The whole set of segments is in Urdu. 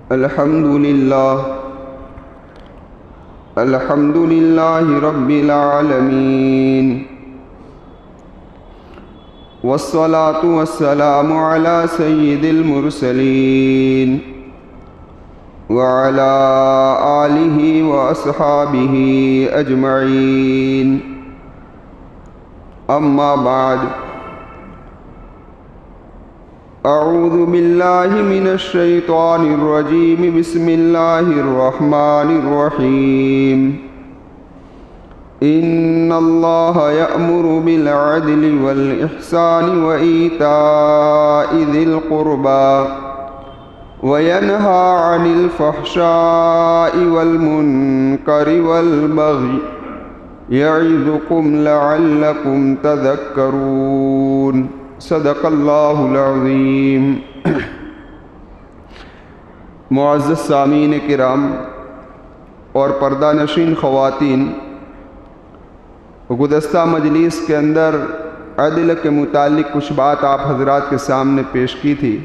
الحمد لله رب العالمين، والصلاة والسلام على سيد المرسلين وعلى آله وأصحابه أجمعين، أما بعد، أعوذ بالله من الشيطان الرجيم، بسم الله الرحمن الرحيم، إن الله يأمر بالعدل والإحسان وإيتاء ذي القربى وينهى عن الفحشاء والمنكر والبغي يعظكم لعلكم تذكرون، صدق اللہ العظیم۔ معزز سامعین کرام اور پردہ نشین خواتین، گزشتہ مجلس کے اندر عدل کے متعلق کچھ بات آپ حضرات کے سامنے پیش کی تھی۔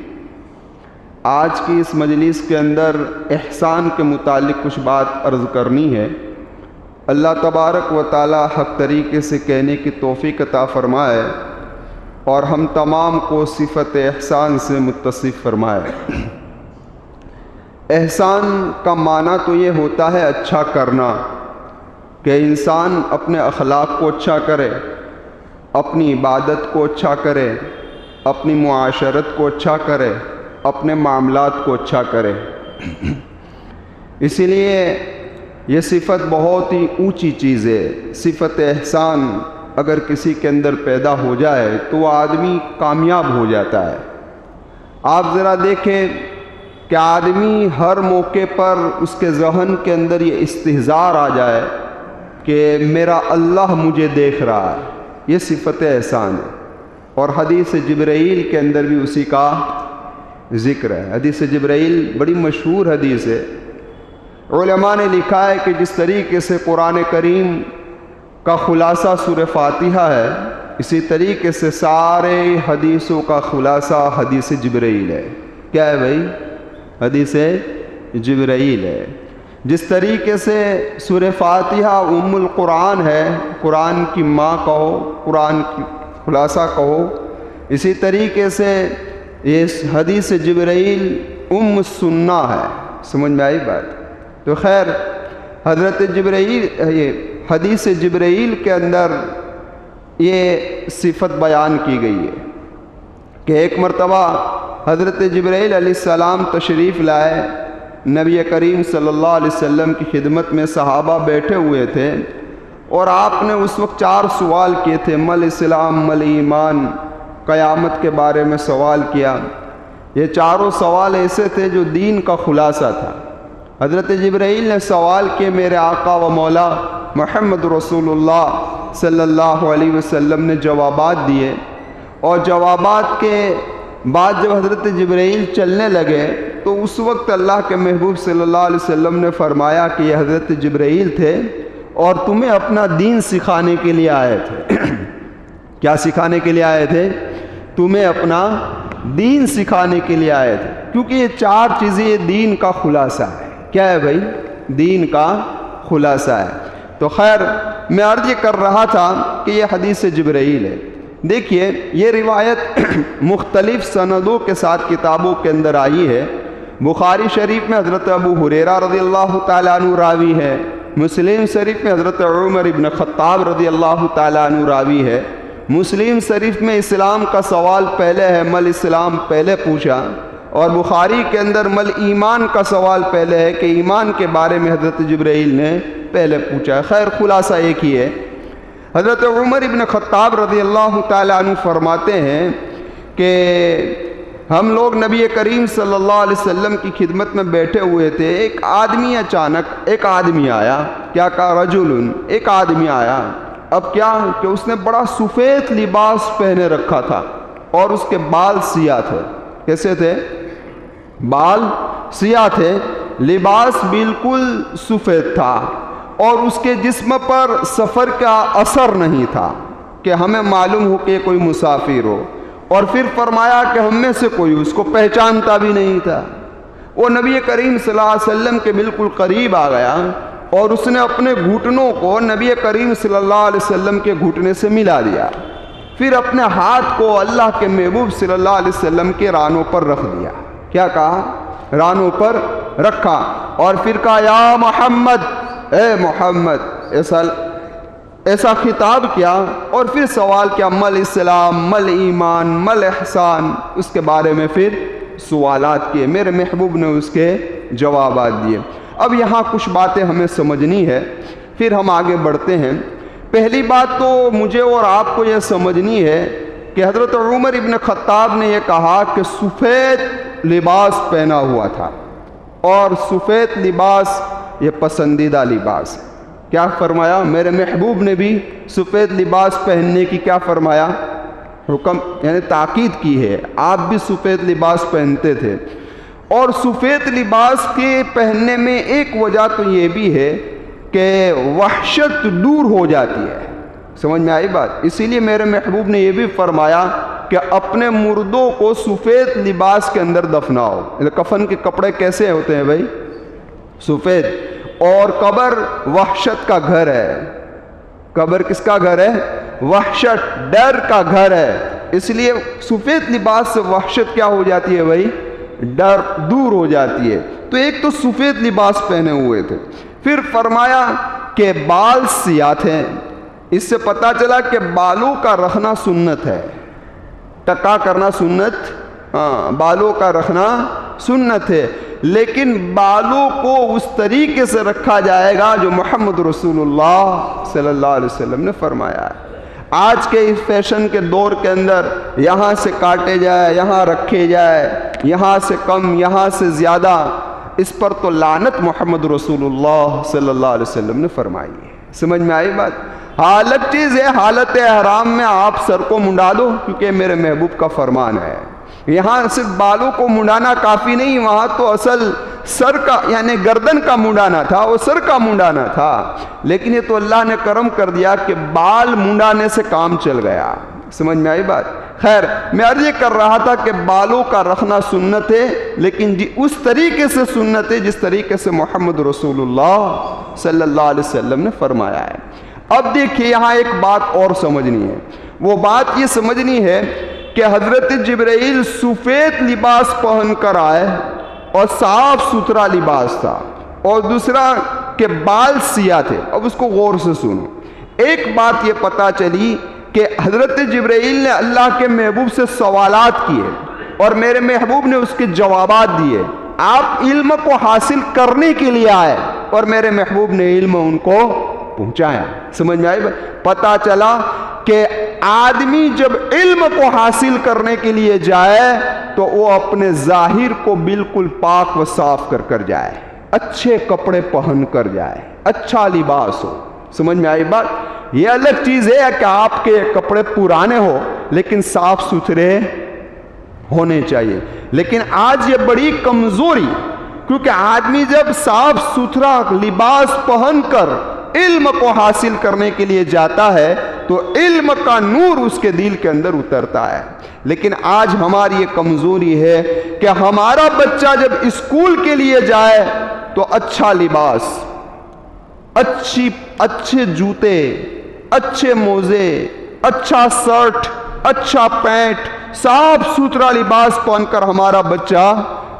آج کی اس مجلس کے اندر احسان کے متعلق کچھ بات عرض کرنی ہے۔ اللہ تبارک و تعالی حق طریقے سے کہنے کی توفیق عطا فرمائے اور ہم تمام کو صفت احسان سے متصف فرمائے۔ احسان کا معنی تو یہ ہوتا ہے اچھا کرنا، کہ انسان اپنے اخلاق کو اچھا کرے، اپنی عبادت کو اچھا کرے، اپنی معاشرت کو اچھا کرے، اپنے معاملات کو اچھا کرے۔ اسی لیے یہ صفت بہت ہی اونچی چیز ہے۔ صفت احسان اگر کسی کے اندر پیدا ہو جائے تو وہ آدمی کامیاب ہو جاتا ہے۔ آپ ذرا دیکھیں کہ آدمی ہر موقع پر اس کے ذہن کے اندر یہ استحضار آ جائے کہ میرا اللہ مجھے دیکھ رہا ہے، یہ صفت احسان ہے۔ اور حدیث جبرائیل کے اندر بھی اسی کا ذکر ہے۔ حدیث جبرائیل بڑی مشہور حدیث ہے۔ علماء نے لکھا ہے کہ جس طریقے سے قرآن کریم کا خلاصہ سورہ فاتحہ ہے، اسی طریقے سے سارے حدیثوں کا خلاصہ حدیث جبرائیل ہے۔ کیا ہے بھائی؟ حدیث جبرائیل ہے۔ جس طریقے سے سورہ فاتحہ ام القرآن ہے، قرآن کی ماں کہو، قرآن کی خلاصہ کہو، اسی طریقے سے یہ حدیث جبرائیل ام السنہ ہے۔ سمجھ میں آئی بات؟ تو خیر، حضرت جبرائیل یہ حدیث جبرائیل کے اندر یہ صفت بیان کی گئی ہے کہ ایک مرتبہ حضرت جبرائیل علیہ السلام تشریف لائے، نبی کریم صلی اللہ علیہ وسلم کی خدمت میں صحابہ بیٹھے ہوئے تھے، اور آپ نے اس وقت 4 سوال کیے تھے، مل اسلام، مل ایمان، قیامت کے بارے میں سوال کیا۔ یہ چاروں سوال ایسے تھے جو دین کا خلاصہ تھا۔ حضرت جبرائیل نے سوال کیے، میرے آقا و مولا محمد رسول اللہ صلی اللہ علیہ وسلم نے جوابات دیے، اور جوابات کے بعد جب حضرت جبرائیل چلنے لگے تو اس وقت اللہ کے محبوب صلی اللہ علیہ وسلم نے فرمایا کہ یہ حضرت جبرائیل تھے اور تمہیں اپنا دین سکھانے کے لیے آئے تھے۔ کیا سکھانے کے لیے آئے تھے؟ تمہیں اپنا دین سکھانے کے لیے آئے تھے، کیونکہ یہ 4 چیزیں یہ دین کا خلاصہ ہے۔ کیا ہے بھائی؟ دین کا خلاصہ ہے۔ تو خیر، میں عرض یہ کر رہا تھا کہ یہ حدیث جبرائیل ہے۔ دیکھیے، یہ روایت مختلف سندوں کے ساتھ کتابوں کے اندر آئی ہے۔ بخاری شریف میں حضرت ابو ہریرہ رضی اللہ تعالیٰ عنہ راوی ہے، مسلم شریف میں حضرت عمر ابن خطاب رضی اللہ تعالیٰ عنہ راوی ہے، مسلم شریف میں اسلام کا سوال پہلے ہے، مل اسلام پہلے پوچھا، اور بخاری کے اندر مل ایمان کا سوال پہلے ہے کہ ایمان کے بارے میں حضرت جبرائیل نے پہلے پوچھا ہے۔ خیر، خلاصہ ایک ہی ہے۔ حضرت عمر ابن خطاب رضی اللہ تعالیٰ عنہ فرماتے ہیں کہ ہم لوگ نبی کریم صلی اللہ علیہ وسلم کی خدمت میں بیٹھے ہوئے تھے، ایک آدمی آیا۔ کیا کہا؟ رجل، ایک آدمی آیا۔ اب کیا کہ اس نے بڑا سفید لباس پہنے رکھا تھا اور اس کے بال سیاہ تھے۔ کیسے تھے؟ بال سیاہ تھے، لباس بالکل سفید تھا، اور اس کے جسم پر سفر کا اثر نہیں تھا کہ ہمیں معلوم ہو کہ کوئی مسافر ہو، اور پھر فرمایا کہ ہم میں سے کوئی اس کو پہچانتا بھی نہیں تھا۔ وہ نبی کریم صلی اللہ علیہ وسلم کے بالکل قریب آ گیا اور اس نے اپنے گھٹنوں کو نبی کریم صلی اللہ علیہ وسلم کے گھٹنے سے ملا دیا، پھر اپنے ہاتھ کو اللہ کے محبوب صلی اللہ علیہ وسلم کے رانوں پر رکھ دیا۔ کیا کہا؟ رانوں پر رکھا، اور پھر کہا یا محمد، اے محمد، ایسا خطاب کیا، اور پھر سوال کیا مل اسلام، مل ایمان، مل احسان، اس کے بارے میں پھر سوالات کیے، میرے محبوب نے اس کے جوابات دیے۔ اب یہاں کچھ باتیں ہمیں سمجھنی ہے، پھر ہم آگے بڑھتے ہیں۔ پہلی بات تو مجھے اور آپ کو یہ سمجھنی ہے کہ حضرت عمر ابن خطاب نے یہ کہا کہ سفید لباس پہنا ہوا تھا، اور سفید لباس یہ پسندیدہ لباس ہے۔ کیا فرمایا؟ میرے محبوب نے بھی سفید لباس پہننے کی کیا فرمایا؟ حکم، یعنی تاکید کی ہے، آپ بھی سفید لباس پہنتے تھے۔ اور سفید لباس کے پہننے میں ایک وجہ تو یہ بھی ہے کہ وحشت دور ہو جاتی ہے۔ سمجھ میں آئی بات؟ اسی لیے میرے محبوب نے یہ بھی فرمایا کہ اپنے مردوں کو سفید لباس کے اندر دفناؤ۔ کفن کے کپڑے کیسے ہوتے ہیں بھائی؟ سفید۔ اور قبر وحشت کا گھر ہے۔ قبر کس کا گھر ہے؟ وحشت، ڈر کا گھر ہے۔ اس لیے سفید لباس سے وحشت کیا ہو جاتی ہے بھائی؟ ڈر دور ہو جاتی ہے۔ تو ایک تو سفید لباس پہنے ہوئے تھے، پھر فرمایا کہ بال سیاہ تھے۔ اس سے پتہ چلا کہ بالوں کا رکھنا سنت ہے، ٹکا کرنا سنت، بالوں کا رکھنا سنت ہے، لیکن بالوں کو اس طریقے سے رکھا جائے گا جو محمد رسول اللہ صلی اللہ علیہ وسلم نے فرمایا ہے۔ آج کے اس فیشن کے دور کے اندر یہاں سے کاٹے جائے، یہاں رکھے جائے، یہاں سے کم، یہاں سے زیادہ، اس پر تو لعنت محمد رسول اللہ صلی اللہ علیہ وسلم نے فرمائی ہے۔ سمجھ میں آئی بات؟ الگ چیز ہے حالت احرام میں آپ سر کو منڈا دو، کیونکہ میرے محبوب کا فرمان ہے۔ یہاں صرف بالوں کو منڈانا کافی نہیں، وہاں تو اصل سر کا یعنی گردن کا منڈانا تھا، وہ سر کا منڈانا تھا، لیکن یہ تو اللہ نے کرم کر دیا کہ بال منڈانے سے کام چل گیا۔ سمجھ میں آئی بات؟ خیر، میں عرض یہ کر رہا تھا کہ بالوں کا رکھنا سنت ہے، لیکن اس طریقے سے سنت ہے جس طریقے سے محمد رسول اللہ صلی اللہ علیہ وسلم نے فرمایا ہے۔ اب دیکھیے یہاں ایک بات اور سمجھنی ہے، وہ بات یہ سمجھنی ہے کہ حضرت جبرائیل سفید لباس پہن کر آئے اور صاف ستھرا لباس تھا، اور دوسرا کہ بال سیاہ تھے۔ اب اس کو غور سے سنو۔ ایک بات یہ پتہ چلی کہ حضرت جبرائیل نے اللہ کے محبوب سے سوالات کیے اور میرے محبوب نے اس کے جوابات دیے۔ آپ علم کو حاصل کرنے کے لیے آئے اور میرے محبوب نے علم ان کو پہنچایا۔ سمجھ میں آئی؟ پتہ چلا کہ آدمی جب علم کو حاصل کرنے کے لیے جائے تو وہ اپنے ظاہر کو بالکل پاک و صاف کر کر جائے، اچھے کپڑے پہن کر جائے، اچھا لباس ہو۔ سمجھ میں آئی بات؟ یہ الگ چیز ہے کہ آپ کے کپڑے پرانے ہو لیکن صاف ستھرے ہونے چاہیے۔ لیکن آج یہ بڑی کمزوری، کیونکہ آدمی جب صاف ستھرا لباس پہن کر علم کو حاصل کرنے کے لیے جاتا ہے تو علم کا نور اس کے دل کے اندر اترتا ہے۔ لیکن آج ہماری یہ کمزوری ہے کہ ہمارا بچہ جب اسکول کے لیے جائے تو اچھا لباس، اچھے جوتے، اچھے موزے، اچھا شرٹ، اچھا پینٹ، صاف ستھرا لباس پہن کر ہمارا بچہ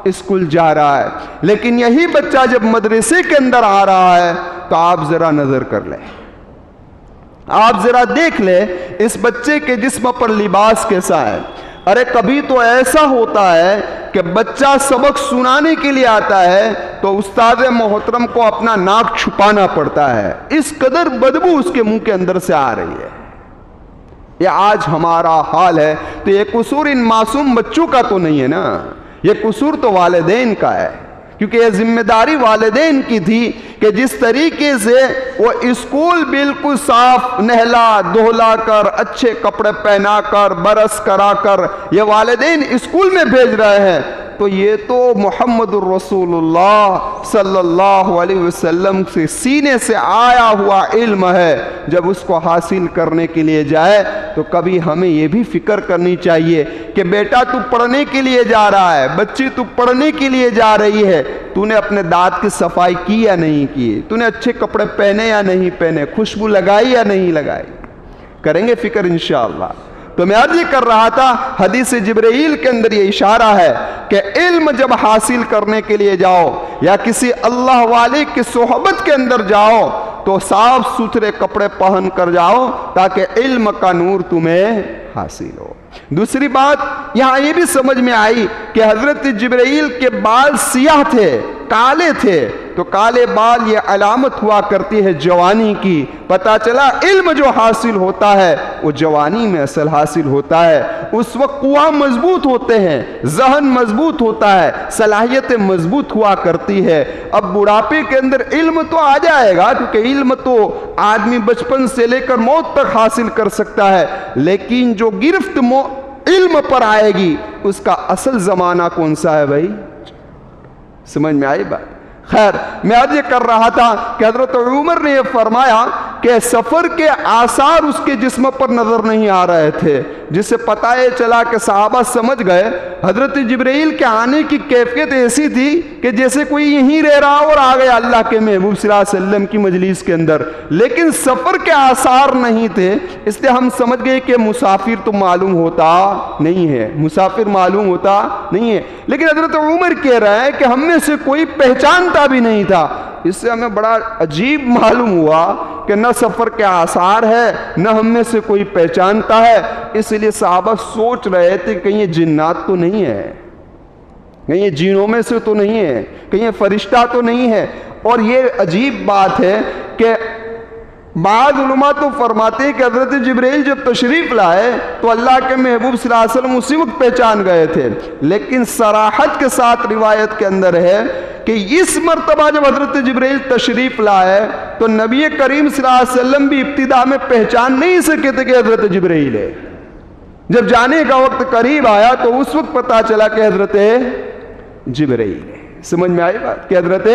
اسکول جا رہا ہے۔ لیکن یہی بچہ جب مدرسے کے اندر آ رہا ہے تو آپ ذرا نظر کر لیں، آپ ذرا دیکھ لیں اس بچے کے جسم پر لباس کیسا ہے۔ ارے کبھی تو ایسا ہوتا ہے کہ بچہ سبق سنانے کے لیے آتا ہے تو استاد محترم کو اپنا ناک چھپانا پڑتا ہے، اس قدر بدبو اس کے منہ کے اندر سے آ رہی ہے۔ یہ آج ہمارا حال ہے۔ تو یہ قصور ان معصوم بچوں کا تو نہیں ہے نا، یہ قصور تو والدین کا ہے، کیونکہ یہ ذمہ داری والدین کی تھی کہ جس طریقے سے وہ اسکول بالکل صاف نہلا دھولا کر، اچھے کپڑے پہنا کر، برس کرا کر یہ والدین اسکول میں بھیج رہے ہیں، تو یہ تو محمد الرسول اللہ صلی اللہ علیہ وسلم سے سینے سے آیا ہوا علم ہے. جب اس کو حاصل کرنے کے لیے جائے تو کبھی ہمیں یہ بھی فکر کرنی چاہیے کہ بیٹا تو پڑھنے کے لیے جا رہا ہے, بچی تو پڑھنے کے لیے جا رہی ہے, تو نے اپنے دانت کی صفائی کی یا نہیں کی, تو نے اچھے کپڑے پہنے یا نہیں پہنے, خوشبو لگائی یا نہیں لگائی. کریں گے فکر انشاءاللہ. تو میں عرض کر رہا تھا حدیث جبرائیل کے اندر یہ اشارہ ہے کہ علم جب حاصل کرنے کے لیے جاؤ یا کسی اللہ والے کی صحبت کے اندر جاؤ تو صاف ستھرے کپڑے پہن کر جاؤ تاکہ علم کا نور تمہیں حاصل ہو. دوسری بات یہاں یہ بھی سمجھ میں آئی کہ حضرت جبرائیل کے بال سیاہ تھے, کالے تھے, تو کالے بال یہ علامت ہوا کرتی ہے جوانی کی. پتا چلا علم جو حاصل ہوتا ہے وہ جوانی میں اصل حاصل ہوتا ہے. اس وقت قوا مضبوط ہوتے ہیں, ذہن مضبوط ہوتا ہے, صلاحیتیں مضبوط ہوا کرتی ہے. اب بڑھاپے کے اندر علم تو آ جائے گا کیونکہ علم تو آدمی بچپن سے لے کر موت تک حاصل کر سکتا ہے, لیکن جو گرفت علم پر آئے گی اس کا اصل زمانہ کون سا ہے بھائی؟ سمجھ میں آئی بات؟ خیر, میں آج یہ کر رہا تھا کہ حضرت عمر نے یہ فرمایا کہ سفر کے آثار اس کے جسم پر نظر نہیں آ رہے تھے, جس سے پتہ یہ چلا کہ صحابہ سمجھ گئے حضرت جبرائیل کے آنے کی کیفیت ایسی تھی کہ جیسے کوئی یہیں رہ رہا اور آ گیا اللہ کے محبوب صلی اللہ علیہ وسلم کی مجلس کے اندر, لیکن سفر کے آثار نہیں تھے. اس لیے ہم سمجھ گئے کہ مسافر تو معلوم ہوتا نہیں ہے, مسافر معلوم ہوتا نہیں ہے. لیکن حضرت عمر کہہ رہا ہے کہ ہم میں سے کوئی پہچانتا بھی نہیں تھا. اس سے ہمیں بڑا عجیب معلوم ہوا کہ نہ سفر کے آثار ہے نہ ہم میں سے کوئی پہچانتا ہے. اس لیے صحابہ سوچ رہے تھے کہ کہیں یہ جنات تو نہیں ہے, کہیں یہ جینوں میں سے تو نہیں ہے, کہیں یہ فرشتہ تو نہیں ہے. اور یہ عجیب بات ہے کہ بعض علماء تو فرماتے ہیں کہ حضرت جبرائیل جب تشریف لائے تو اللہ کے محبوب صلی اللہ علیہ وسلم اسی وقت پہچان گئے تھے, لیکن صراحت کے ساتھ روایت کے اندر ہے کہ اس مرتبہ جب حضرت جبرائیل تشریف لائے تو نبی کریم صلی اللہ علیہ وسلم بھی ابتدا میں پہچان نہیں سکے تھے کہ حضرت جبرائیل ہے. جب جانے کا وقت قریب آیا تو اس وقت پتا چلا کہ حضرت جبرائیل ہے. سمجھ میں آئی بات کہ حضرت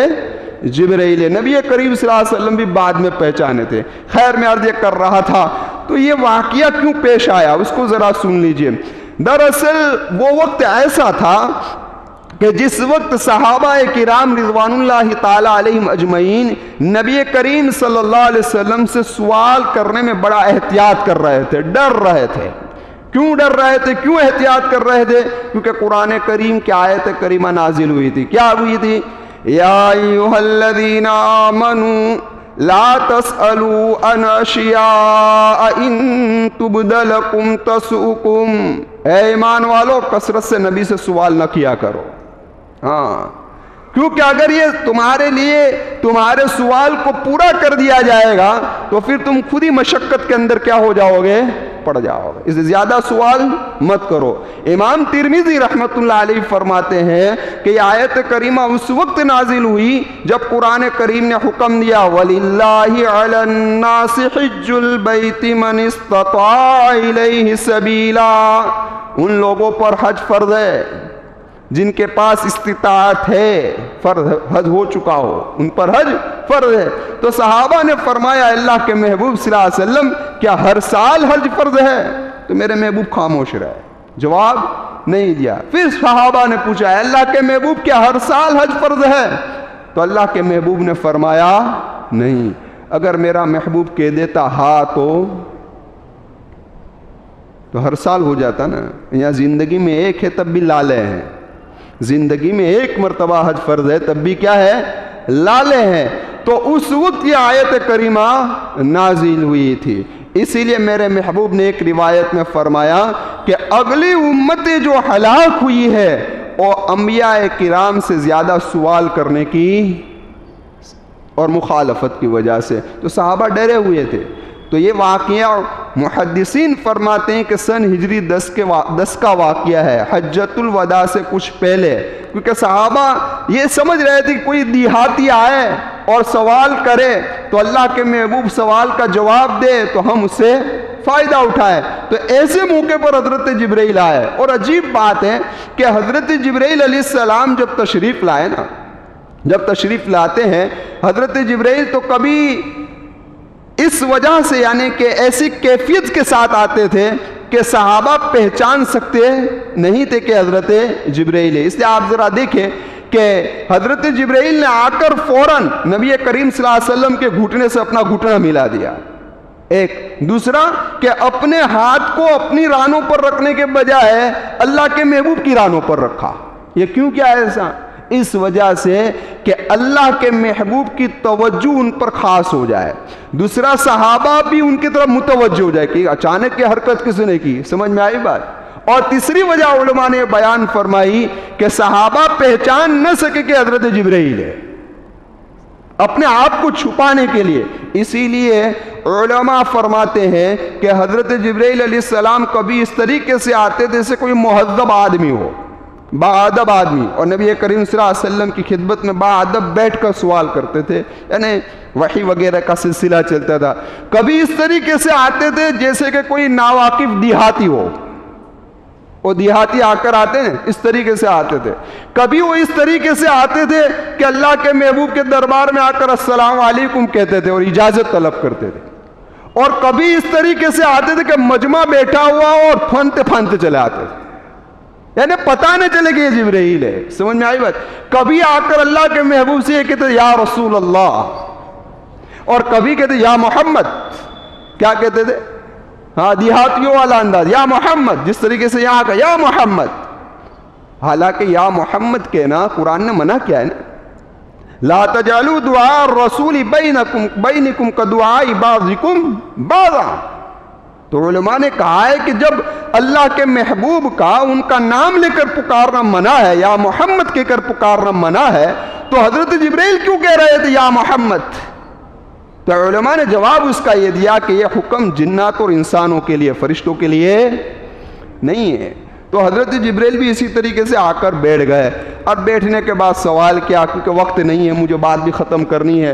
جبرائیل ہے. نبی کریم صلی اللہ علیہ وسلم بھی بعد میں پہچانے تھے. خیر, میں عرض یہ کر رہا تھا تو یہ واقعہ کیوں پیش آیا اس کو ذرا سن لیجئے. دراصل وہ وقت ایسا تھا کہ جس وقت صحابہ کرام رضوان اللہ تعالی علیہم اجمعین نبی کریم صلی اللہ علیہ وسلم سے سوال کرنے میں بڑا احتیاط کر رہے تھے, ڈر رہے تھے. کیوں ڈر رہے تھے, کیوں احتیاط کر رہے تھے؟ کیونکہ قرآن کریم کی آیت کریمہ نازل ہوئی تھی. کیا ہوئی تھی؟ یا ایھا الذین آمنوا لا تسألوا عن اشیاء ان تبد لکم تسؤکم. اے ایمان والو, کثرت سے نبی سے سوال نہ کیا کرو. ہاں, کیونکہ اگر یہ تمہارے لیے تمہارے سوال کو پورا کر دیا جائے گا تو پھر تم خود ہی مشقت کے اندر کیا ہو جاؤ گے, پڑ جاؤ گے. اس سے زیادہ سوال مت کرو. امام ترمذی رحمۃ اللہ علیہ فرماتے ہیں کہ یہ آیت کریمہ اس وقت نازل ہوئی جب قرآن کریم نے حکم دیا وَلِلَّهِ عَلَى النَّاسِ حِجُّ الْبَيْتِ مَنِ اسْتَطَاعَ إِلَيْهِ سَبِيلًا. ان لوگوں پر حج فرض ہے جن کے پاس استطاعت ہے, فرض حج ہو چکا ہو, ان پر حج فرض ہے. تو صحابہ نے فرمایا اللہ کے محبوب صلی اللہ علیہ وسلم کیا ہر سال حج فرض ہے؟ تو میرے محبوب خاموش رہے, جواب نہیں دیا. پھر صحابہ نے پوچھا اللہ کے محبوب کیا ہر سال حج فرض ہے؟ تو اللہ کے محبوب نے فرمایا نہیں. اگر میرا محبوب کہہ دیتا ہاں تو ہر سال ہو جاتا نا. یہاں زندگی میں ایک ہے تب بھی لالے ہیں, زندگی میں ایک مرتبہ حج فرض ہے تب بھی کیا ہے, لالے ہیں. تو اس وقت یہ آیت کریمہ نازل ہوئی تھی. اسی لیے میرے محبوب نے ایک روایت میں فرمایا کہ اگلی امت جو ہلاک ہوئی ہے وہ انبیاء کرام سے زیادہ سوال کرنے کی اور مخالفت کی وجہ سے. تو صحابہ ڈرے ہوئے تھے. تو یہ واقعہ محدثین فرماتے ہیں کہ سن ہجری 10 کا واقعہ ہے, حجۃ الوداع سے کچھ پہلے. کیونکہ صحابہ یہ سمجھ رہے تھے کہ کوئی دیہاتی آئے اور سوال کرے تو اللہ کے محبوب سوال کا جواب دے تو ہم اس سے فائدہ اٹھائے. تو ایسے موقع پر حضرت جبرائیل آئے. اور عجیب بات ہے کہ حضرت جبرائیل علیہ السلام جب تشریف لائے نا، جب تشریف لاتے ہیں حضرت جبرائیل، تو کبھی اس وجہ سے یعنی کہ ایسی کیفیت کے ساتھ آتے تھے کہ صحابہ پہچان سکتے نہیں تھے کہ حضرت جبرائیل ہے. اس لیے آپ ذرا دیکھیں کہ حضرت جبرائیل نے آ کر فوراً نبی کریم صلی اللہ علیہ وسلم کے گھٹنے سے اپنا گھٹنا ملا دیا. ایک دوسرا کہ اپنے ہاتھ کو اپنی رانوں پر رکھنے کے بجائے اللہ کے محبوب کی رانوں پر رکھا. یہ کیوں کیا ہے ایسا؟ اس وجہ سے کہ اللہ کے محبوب کی توجہ ان پر خاص ہو جائے. دوسرا صحابہ بھی ان کی طرف متوجہ ہو جائے کہ اچانک یہ حرکت کس نے کی. سمجھ میں آئی بات؟ اور تیسری وجہ علماء نے بیان فرمائی کہ صحابہ پہچان نہ سکے کہ حضرت جبرائیل ہے، اپنے آپ کو چھپانے کے لیے. اسی لیے علماء فرماتے ہیں کہ حضرت جبرائیل علیہ السلام کبھی اس طریقے سے آتے تھے جیسے کوئی مہذب آدمی ہو، باادب آدمی، اور نبی کریم صلی اللہ علیہ وسلم کی خدمت میں باادب بیٹھ کر سوال کرتے تھے، یعنی وحی وغیرہ کا سلسلہ چلتا تھا. کبھی اس طریقے سے آتے تھے جیسے کہ کوئی ناواقف دیہاتی ہو، وہ دیہاتی آ کر آتے ہیں اس طریقے سے آتے تھے. کبھی وہ اس طریقے سے آتے تھے کہ اللہ کے محبوب کے دربار میں آ کر السلام علیکم کہتے تھے اور اجازت طلب کرتے تھے. اور کبھی اس طریقے سے آتے تھے کہ مجمع بیٹھا ہوا اور پھنتے پھنتے چلے آتے تھے، یعنی پتہ نہ چلے کہ یہ جبرائیل ہے. سمجھ میں آئی بات؟ کبھی آ کر اللہ کے محبوب سے یہ کہتے تھے یا رسول اللہ، اور کبھی کہتے یا محمد. کیا کہتے تھے؟ ہاں دیہاتیوں والا انداز، یا محمد، جس طریقے سے یہاں کا یا محمد. حالانکہ یا محمد کہنا قرآن نے منع کیا ہے نا، لا تجعلوا دعاء الرسول بینکم کدعاء بعضکم بعضا. تو علماء نے کہا ہے کہ جب اللہ کے محبوب کا ان کا نام لے کر پکارنا منع ہے، یا محمد کہہ کر پکارنا منع ہے، تو حضرت جبرائیل کیوں کہہ رہے تھے یا محمد؟ تو علماء نے جواب اس کا یہ دیا کہ یہ حکم جنات اور انسانوں کے لیے، فرشتوں کے لیے نہیں ہے. تو حضرت جبرائیل بھی اسی طریقے سے آ کر بیٹھ گئے. اب بیٹھنے کے بعد سوال کیا، کیونکہ وقت نہیں ہے، مجھے بات بھی ختم کرنی ہے.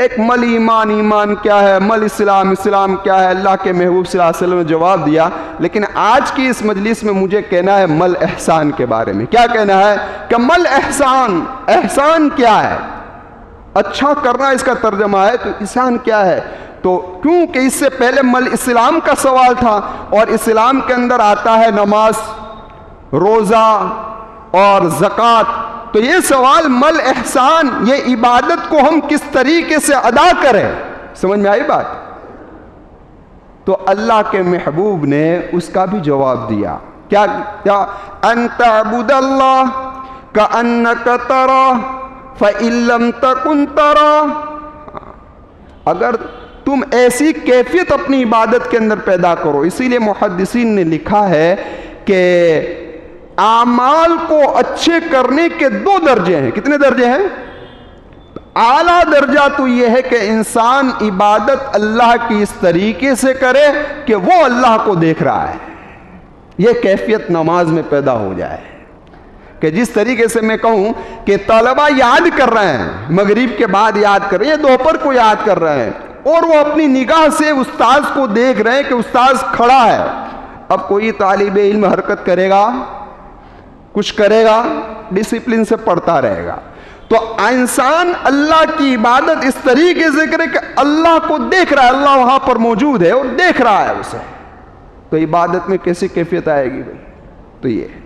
ایک مل ایمان، ایمان کیا ہے، مل اسلام، اسلام کیا ہے، اللہ کے محبوب صلی اللہ علیہ وسلم نے جواب دیا. لیکن آج کی اس مجلس میں مجھے کہنا ہے مل احسان کے بارے میں. کیا کہنا ہے؟ کہ مل احسان، احسان کیا ہے؟ اچھا کرنا اس کا ترجمہ ہے. تو احسان کیا ہے؟ تو کیونکہ اس سے پہلے مل اسلام کا سوال تھا، اور اسلام کے اندر آتا ہے نماز، روزہ اور زکوٰۃ. تو یہ سوال مل احسان، یہ عبادت کو ہم کس طریقے سے ادا کریں. سمجھ میں آئی بات؟ تو اللہ کے محبوب نے اس کا بھی جواب دیا. کیا؟ ان تعبد اللہ کأنک تراہ فإن لم تکن تراہ. اگر تم ایسی کیفیت اپنی عبادت کے اندر پیدا کرو. اسی لیے محدثین نے لکھا ہے کہ اعمال کو اچھے کرنے کے 2 درجے ہیں. کتنے درجے ہیں؟ اعلیٰ درجہ تو یہ ہے کہ انسان عبادت اللہ کی اس طریقے سے کرے کہ وہ اللہ کو دیکھ رہا ہے. یہ کیفیت نماز میں پیدا ہو جائے کہ جس طریقے سے میں کہوں کہ طلبہ یاد کر رہے ہیں، مغرب کے بعد یاد کر رہے ہیں، دوپہر کو یاد کر رہے ہیں، اور وہ اپنی نگاہ سے استاذ کو دیکھ رہے ہیں کہ استاذ کھڑا ہے. اب کوئی طالب علم حرکت کرے گا، کچھ کرے گا، ڈسپلن سے پڑھتا رہے گا. تو انسان اللہ کی عبادت اس طریقے سے کرے کہ اللہ کو دیکھ رہا ہے، اللہ وہاں پر موجود ہے اور دیکھ رہا ہے اسے. تو عبادت میں کیسی کیفیت آئے گی بھائی؟ تو یہ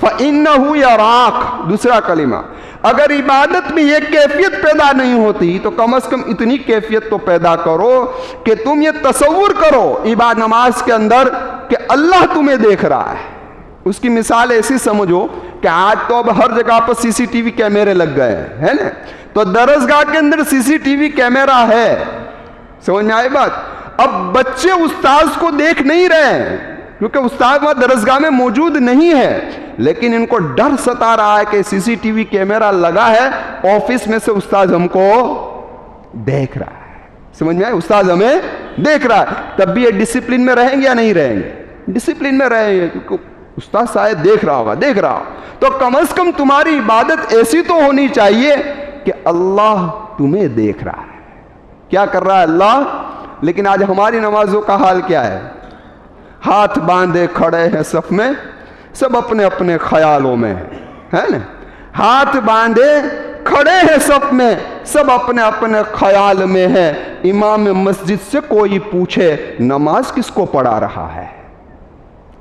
فَإِنَّهُ يَرَاكَ. دوسرا کلمہ، اگر عبادت میں یہ کیفیت پیدا نہیں ہوتی تو کم از کم اتنی کیفیت تو پیدا کرو کہ تم یہ تصور کرو عبادت نماز کے اندر کہ اللہ تمہیں دیکھ رہا ہے. اس کی مثال ایسی سمجھو کہ آج تو اب ہر جگہ پر سی سی ٹی وی کیمرے لگ گئے ہیں نا. تو درسگاہ کے اندر سی سی ٹی وی کیمرہ ہے. سمجھ میں آئی بات؟ اب بچے استاذ کو دیکھ نہیں رہے ہیں کیونکہ استاد وہاں درسگاہ میں موجود نہیں ہے، لیکن ان کو ڈر ستا رہا ہے کہ سی سی ٹی وی کیمرہ لگا ہے، آفس میں سے استاد ہم کو دیکھ رہا ہے. سمجھ میں آئے؟ استاد ہمیں دیکھ رہا ہے. تب بھی یہ ڈسپلن میں رہیں گے یا نہیں رہیں گے؟ ڈسپلن میں رہیں گے کیونکہ استاد شاید دیکھ رہا ہوگا، دیکھ رہا. تو کم از کم تمہاری عبادت ایسی تو ہونی چاہیے کہ اللہ تمہیں دیکھ رہا ہے. کیا کر رہا ہے اللہ. لیکن آج ہماری نمازوں کا حال کیا ہے؟ ہاتھ باندھے کھڑے ہیں صف میں، سب اپنے اپنے خیالوں میں ہے نا. ہاتھ باندھے کھڑے ہیں صف میں، سب اپنے اپنے خیال میں ہے. امام مسجد سے کوئی پوچھے نماز کس کو پڑھا رہا ہے؟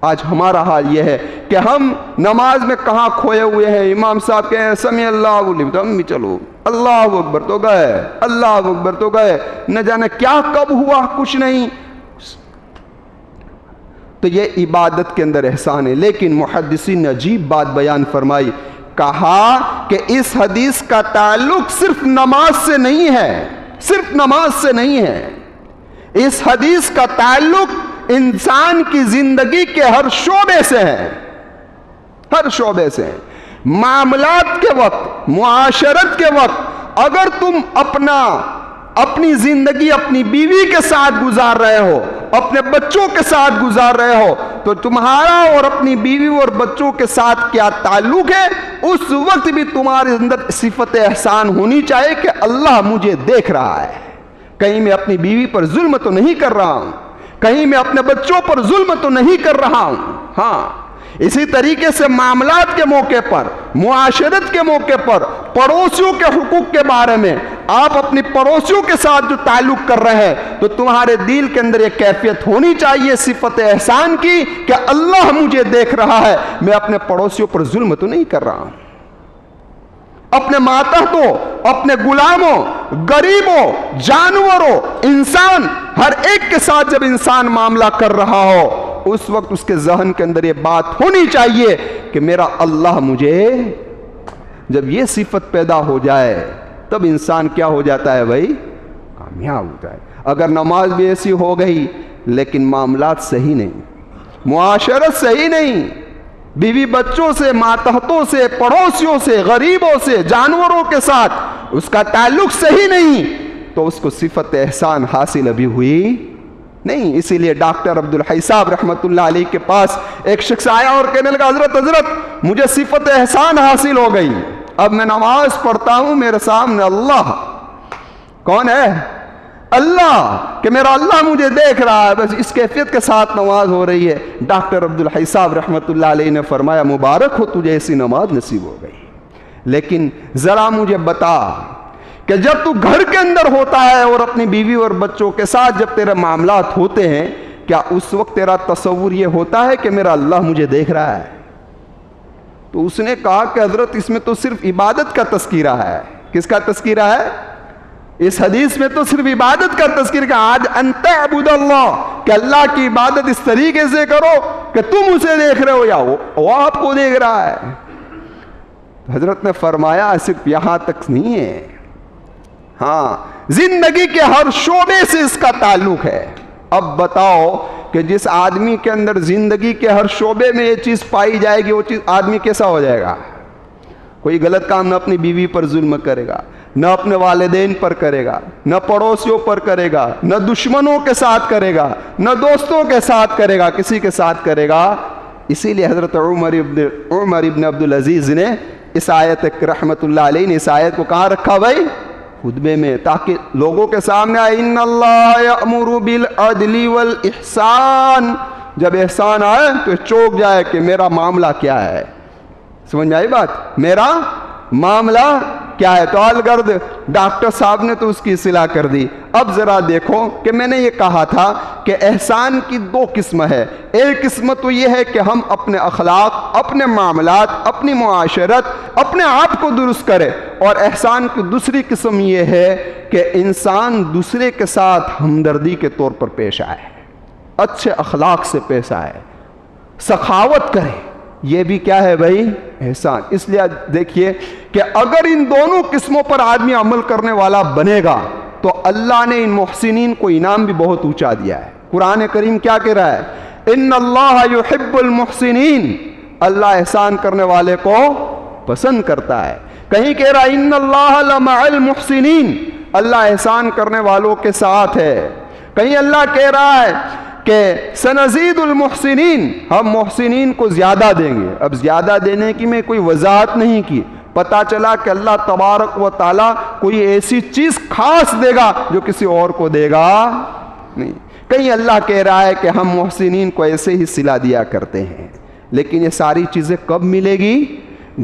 آج ہمارا حال یہ ہے کہ ہم نماز میں کہاں کھوئے ہوئے ہیں. امام صاحب کہیں سمیع اللہ لمن، تو ہم بھی چلو اللہ اکبر تو گئے، اللہ اکبر تو گئے، نہ جانے کیا کب ہوا، کچھ نہیں. تو یہ عبادت کے اندر احسان ہے. لیکن محدثین نے عجیب بات بیان فرمائی، کہا کہ اس حدیث کا تعلق صرف نماز سے نہیں ہے، صرف نماز سے نہیں ہے. اس حدیث کا تعلق انسان کی زندگی کے ہر شعبے سے ہے، ہر شعبے سے. معاملات کے وقت، معاشرت کے وقت اگر تم اپنی زندگی اپنی بیوی کے ساتھ گزار رہے ہو، اپنے بچوں کے ساتھ گزار رہے ہو، تو تمہارا اور اپنی بیوی اور بچوں کے ساتھ کیا تعلق ہے، اس وقت بھی تمہارے اندر صفت احسان ہونی چاہیے کہ اللہ مجھے دیکھ رہا ہے. کہیں میں اپنی بیوی پر ظلم تو نہیں کر رہا ہوں، کہیں میں اپنے بچوں پر ظلم تو نہیں کر رہا ہوں. ہاں اسی طریقے سے معاملات کے موقع پر، معاشرت کے موقع پر، پڑوسیوں کے حقوق کے بارے میں آپ اپنی پڑوسیوں کے ساتھ جو تعلق کر رہے ہیں تو تمہارے دل کے اندر یہ کیفیت ہونی چاہیے صفت احسان کی کہ اللہ مجھے دیکھ رہا ہے، میں اپنے پڑوسیوں پر ظلم تو نہیں کر رہا ہوں. اپنے ماتحتوں، اپنے غلاموں، غریبوں، جانوروں، انسان، ہر ایک کے ساتھ جب انسان معاملہ کر رہا ہو اس وقت اس کے ذہن کے اندر یہ بات ہونی چاہیے کہ میرا اللہ مجھے. جب یہ صفت پیدا ہو جائے تب انسان کیا ہو جاتا ہے بھائی؟ کامیاب ہوتا ہے. اگر نماز بھی ایسی ہو گئی لیکن معاملات صحیح نہیں، معاشرت صحیح نہیں، بیوی بچوں سے، ماتحتوں سے، پڑوسیوں سے، غریبوں سے، جانوروں کے ساتھ اس کا تعلق صحیح نہیں، تو اس کو صفت احسان حاصل ابھی ہوئی نہیں. اسی لیے ڈاکٹر عبدالحی صاحب رحمۃ اللہ علیہ کے پاس ایک شخص آیا اور کہنے لگا حضرت مجھے صفت احسان حاصل ہو گئی، اب میں نماز پڑھتا ہوں میرے سامنے اللہ. کون ہے؟ اللہ، کہ میرا اللہ مجھے دیکھ رہا ہے، بس اس کیفیت کے ساتھ نماز ہو رہی ہے. ڈاکٹر عبدالحی صاحب رحمۃ اللہ علیہ نے فرمایا مبارک ہو تجھے ایسی نماز نصیب ہو گئی، لیکن ذرا مجھے بتا کہ جب تو گھر کے اندر ہوتا ہے اور اپنی بیوی اور بچوں کے ساتھ جب تیرے معاملات ہوتے ہیں، کیا اس وقت تیرا تصور یہ ہوتا ہے کہ میرا اللہ مجھے دیکھ رہا ہے؟ تو اس نے کہا کہ حضرت اس میں تو صرف عبادت کا تذکرہ ہے. کس کا تذکرہ ہے؟ اس حدیث میں تو صرف عبادت کا تذکرہ. آج انت عبد اللہ، کہ اللہ کی عبادت اس طریقے سے کرو کہ تم اسے دیکھ رہے ہو یا وہ آپ کو دیکھ رہا ہے. حضرت نے فرمایا صرف یہاں تک نہیں ہے، ہاں زندگی کے ہر شعبے سے اس کا تعلق ہے. اب بتاؤ کہ جس آدمی کے اندر زندگی کے ہر شعبے میں یہ چیز پائی جائے گی وہ چیز آدمی کیسا ہو جائے گا؟ کوئی غلط کام نہ اپنی بیوی پر ظلم کرے گا، نہ اپنے والدین پر کرے گا، نہ پڑوسیوں پر کرے گا، نہ دشمنوں کے ساتھ کرے گا، نہ دوستوں کے ساتھ کرے گا، کسی کے ساتھ کرے گا. اسی لیے حضرت عمر ابن عبدالعزیز نے اس آیت رحمت اللہ علیہ نے اس آیت کو کہاں رکھا بھائی؟ خطبے میں، تاکہ لوگوں کے سامنے آئے ان اللہ یأمر بالعدل والاحسان. جب احسان آئے تو چوک جائے کہ میرا معاملہ کیا ہے. سمجھ میں آئی بات؟ میرا معاملہ کیا ہے؟ تو الگرد ڈاکٹر صاحب نے تو اس کی اصلاح کر دی. اب ذرا دیکھو کہ میں نے یہ کہا تھا کہ احسان کی دو قسم ہے. ایک قسم تو یہ ہے کہ ہم اپنے اخلاق، اپنے معاملات، اپنی معاشرت، اپنے آپ کو درست کرے، اور احسان کی دوسری قسم یہ ہے کہ انسان دوسرے کے ساتھ ہمدردی کے طور پر پیش آئے، اچھے اخلاق سے پیش آئے، سخاوت کرے. یہ بھی کیا ہے بھائی؟ احسان. اس لیے دیکھیے کہ اگر ان دونوں قسموں پر آدمی عمل کرنے والا بنے گا تو اللہ نے ان محسنین کو انعام بھی بہت اونچا دیا ہے. قرآن کریم کیا کہہ رہا ہے؟ ان اللہ یحب المحسنین، اللہ احسان کرنے والے کو پسند کرتا ہے. کہیں کہہ رہا ہے ان اللہ لمع المحسنین، اللہ احسان کرنے والوں کے ساتھ ہے. کہیں اللہ کہہ رہا ہے کہ سنزید المحسنین، ہم محسنین کو زیادہ دیں گے. اب زیادہ دینے کی میں کوئی وضاحت نہیں کی، پتا چلا کہ اللہ تبارک و تعالیٰ کوئی ایسی چیز خاص دے گا جو کسی اور کو دے گا نہیں. کہیں اللہ کہہ رہا ہے کہ ہم محسنین کو ایسے ہی صلہ دیا کرتے ہیں، لیکن یہ ساری چیزیں کب ملے گی؟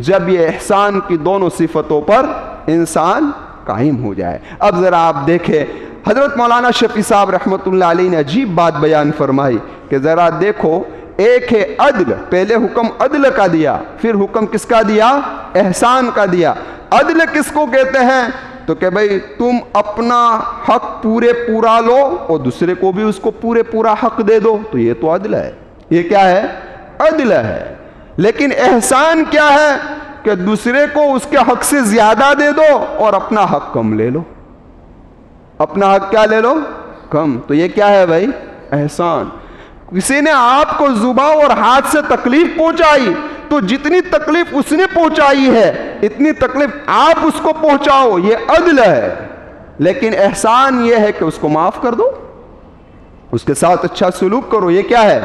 جب یہ احسان کی دونوں صفتوں پر انسان قائم ہو جائے. اب ذرا آپ دیکھیں حضرت مولانا شفیع صاحب رحمۃ اللہ علیہ نے عجیب بات بیان فرمائی کہ ذرا دیکھو، ایک ہے عدل، پہلے حکم عدل کا دیا، پھر حکم کس کا دیا؟ احسان کا دیا. عدل کس کو کہتے ہیں؟ تو کہ بھئی تم اپنا حق پورا لو اور دوسرے کو بھی اس کو پورا حق دے دو، تو یہ تو عدل ہے. یہ کیا ہے؟ عدل ہے. لیکن احسان کیا ہے؟ کہ دوسرے کو اس کے حق سے زیادہ دے دو اور اپنا حق کم لے لو. اپنا حق کیا لے لو؟ کم. تو یہ کیا ہے بھائی؟ احسان. کسی نے آپ کو زبان اور ہاتھ سے تکلیف پہنچائی تو جتنی تکلیف اس نے پہنچائی ہے اتنی تکلیف آپ اس کو پہنچاؤ، یہ عدل ہے. لیکن احسان یہ ہے کہ اس کو معاف کر دو، اس کے ساتھ اچھا سلوک کرو. یہ کیا ہے؟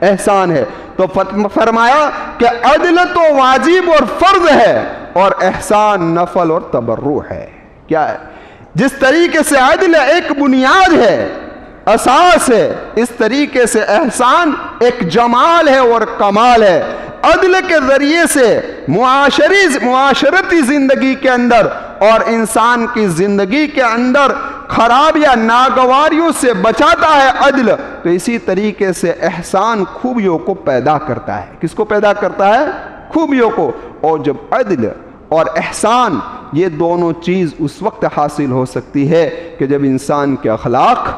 احسان ہے. تو فرمایا کہ عدل تو واجب اور فرض ہے اور احسان نفل اور تبرع ہے. کیا ہے؟ جس طریقے سے عدل ایک بنیاد ہے، اساس ہے، اس طریقے سے احسان ایک جمال ہے اور کمال ہے. عدل کے ذریعے سے معاشرتی زندگی کے اندر اور انسان کی زندگی کے اندر خراب یا ناگواریوں سے بچاتا ہے عدل. تو اسی طریقے سے احسان خوبیوں کو پیدا کرتا ہے. کس کو پیدا کرتا ہے؟ خوبیوں کو. اور جب عدل اور احسان یہ دونوں چیز اس وقت حاصل ہو سکتی ہے کہ جب انسان کے اخلاق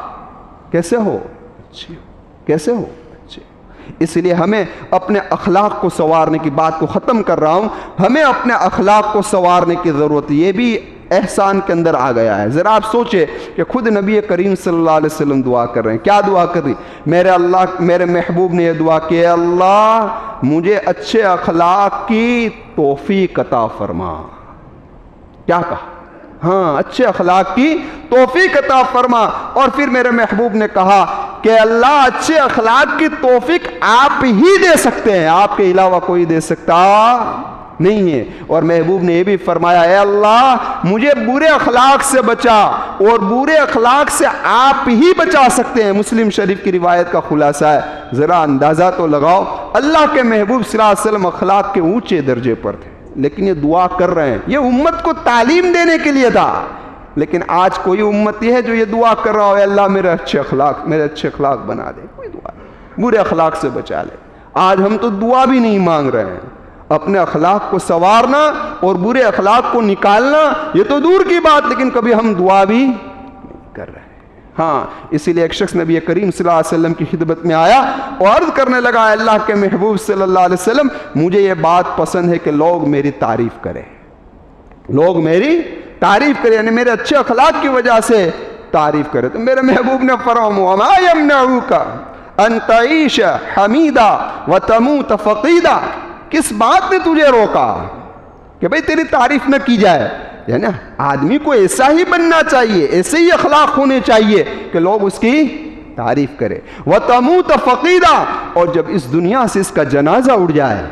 کیسے ہو؟ اچھے ہو. کیسے ہو؟ اچھے. اس لیے ہمیں اپنے اخلاق کو سنوارنے کی بات کو ختم کر رہا ہوں. ہمیں اپنے اخلاق کو سنوارنے کی ضرورت. یہ بھی احسان کے اندر آ گیا ہے. ذرا آپ سوچیں کہ خود نبی کریم صلی اللہ علیہ وسلم دعا کر رہے ہیں. کیا دعا کر رہی؟ میرے محبوب نے یہ دعا کی ہے، اللہ مجھے اچھے اخلاق کی توفیق عطا فرما. کیا کہا؟ ہاں، اچھے اخلاق کی توفیق عطا فرما. اور پھر میرے محبوب نے کہا کہ اللہ اچھے اخلاق کی توفیق آپ ہی دے سکتے ہیں، آپ کے علاوہ کوئی دے سکتا نہیں ہے. اور محبوب نے یہ بھی فرمایا، اے اللہ مجھے برے اخلاق سے بچا، اور برے اخلاق سے آپ ہی بچا سکتے ہیں. مسلم شریف کی روایت کا خلاصہ ہے. ذرا اندازہ تو لگاؤ، اللہ کے محبوب صلی اللہ علیہ وسلم اخلاق کے اونچے درجے پر تھے، لیکن یہ دعا کر رہے ہیں. یہ امت کو تعلیم دینے کے لیے تھا. لیکن آج کوئی امتی ہے جو یہ دعا کر رہا ہو، اے اللہ میرے اچھے اخلاق بنا دے. کوئی دعا نہیں، برے اخلاق سے بچا لے. آج ہم تو دعا بھی نہیں مانگ رہے ہیں. اپنے اخلاق کو سنوارنا اور برے اخلاق کو نکالنا یہ تو دور کی بات، لیکن کبھی ہم دعا بھی نہیں کر رہے ہیں. ہاں، اسی لیے ایک شخص نبی کریم صلی اللہ علیہ وسلم کی خدمت میں آیا اور عرض کرنے لگا، اللہ کے محبوب صلی اللہ علیہ وسلم مجھے یہ بات پسند ہے کہ لوگ میری تعریف کریں. لوگ میری تعریف کریں، یعنی میرے اچھے اخلاق کی وجہ سے تعریف کریں. تو میرے محبوب نے فرمایا، وما یمنعک ان تعیش حمیدا وتموت فقیدا. کس بات نے تجھے روکا کہ بھئی تیری تعریف نہ کی جائے؟ یعنی آدمی کو ایسا ہی بننا چاہیے، ایسے ہی اخلاق ہونے چاہیے کہ لوگ اس کی تعریف کریں. وتموت فقیدا. اور جب اس دنیا سے اس کا جنازہ اڑ جائے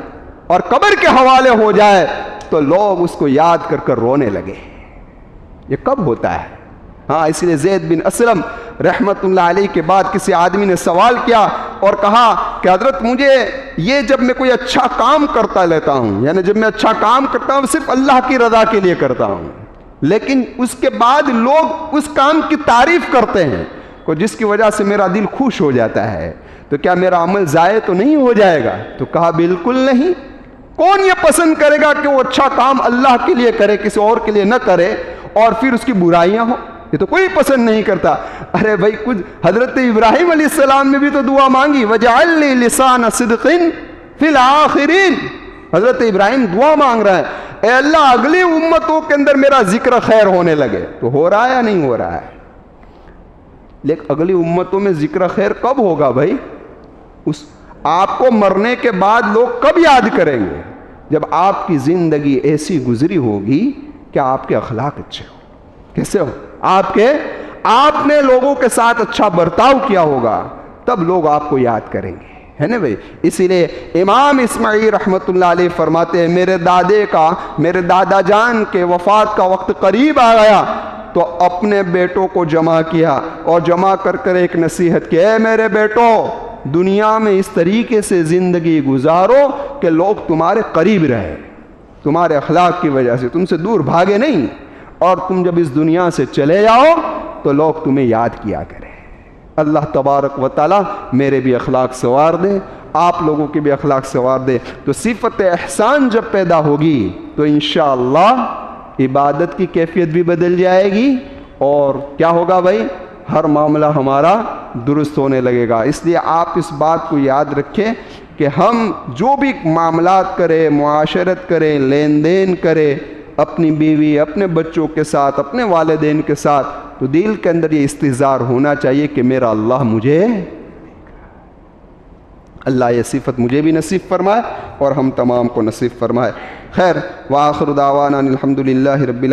اور قبر کے حوالے ہو جائے تو لوگ اس کو یاد کر کر رونے لگے. یہ کب ہوتا ہے؟ ہاں، اس لیے زید بن اسلم رحمت اللہ علیہ کے بعد کسی آدمی نے سوال کیا اور کہا کہ حضرت مجھے یہ جب میں کوئی اچھا کام کرتا لیتا ہوں، یعنی جب میں اچھا کام کرتا ہوں صرف اللہ کی رضا کے لیے کرتا ہوں، لیکن اس کے بعد لوگ اس کام کی تعریف کرتے ہیں جس کی وجہ سے میرا دل خوش ہو جاتا ہے، تو کیا میرا عمل ضائع تو نہیں ہو جائے گا؟ تو کہا بالکل نہیں. کون یہ پسند کرے گا کہ وہ اچھا کام اللہ کے لیے کرے، کسی اور کے لیے نہ کرے، اور پھر اس کی برائیاں ہوں؟ یہ تو کوئی پسند نہیں کرتا. ارے بھائی، کچھ حضرت ابراہیم علیہ السلام نے بھی تو دعا مانگی، وَجَعَلْ لِي لِسَانَ صِدْقٍ فِي الْآخِرِينَ. حضرت ابراہیم دعا مانگ رہے ہیں، اے اللہ اگلی امتوں کے اندر میرا ذکر خیر ہونے لگے. تو ہو رہا ہے یا نہیں ہو رہا ہے؟ لیکن اگلی امتوں میں ذکر خیر کب ہوگا بھائی؟ آپ کو مرنے کے بعد لوگ کب یاد کریں گے؟ جب آپ کی زندگی ایسی گزری ہوگی کہ آپ کے اخلاق اچھے ہو. کیسے ہو؟ آپ نے لوگوں کے ساتھ اچھا برتاؤ کیا ہوگا، تب لوگ آپ کو یاد کریں گے. ہے نا بھائی. اسی لیے امام اسماعیل رحمۃ اللہ علیہ فرماتے ہیں میرے دادا جان کے وفات کا وقت قریب آ گیا تو اپنے بیٹوں کو جمع کیا اور جمع کر ایک نصیحت کی، اے میرے بیٹو، دنیا میں اس طریقے سے زندگی گزارو کہ لوگ تمہارے قریب رہے، تمہارے اخلاق کی وجہ سے تم سے دور بھاگے نہیں، اور تم جب اس دنیا سے چلے جاؤ تو لوگ تمہیں یاد کیا کریں. اللہ تبارک و تعالی میرے بھی اخلاق سنوار دے، آپ لوگوں کے بھی اخلاق سنوار دے. تو صفت احسان جب پیدا ہوگی تو انشاءاللہ عبادت کی کیفیت بھی بدل جائے گی، اور کیا ہوگا بھائی، ہر معاملہ ہمارا درست ہونے لگے گا. اس لیے آپ اس بات کو یاد رکھیں کہ ہم جو بھی معاملات کریں، معاشرت کریں، لین دین کریں، اپنی بیوی، اپنے بچوں کے ساتھ، اپنے والدین کے ساتھ، تو دل کے اندر یہ استحضار ہونا چاہیے کہ میرا اللہ مجھے، اللہ یہ صفت مجھے بھی نصیب فرمائے اور ہم تمام کو نصیب فرمائے. خیر، وآخر دعوانا الحمدللہ رب العالمین.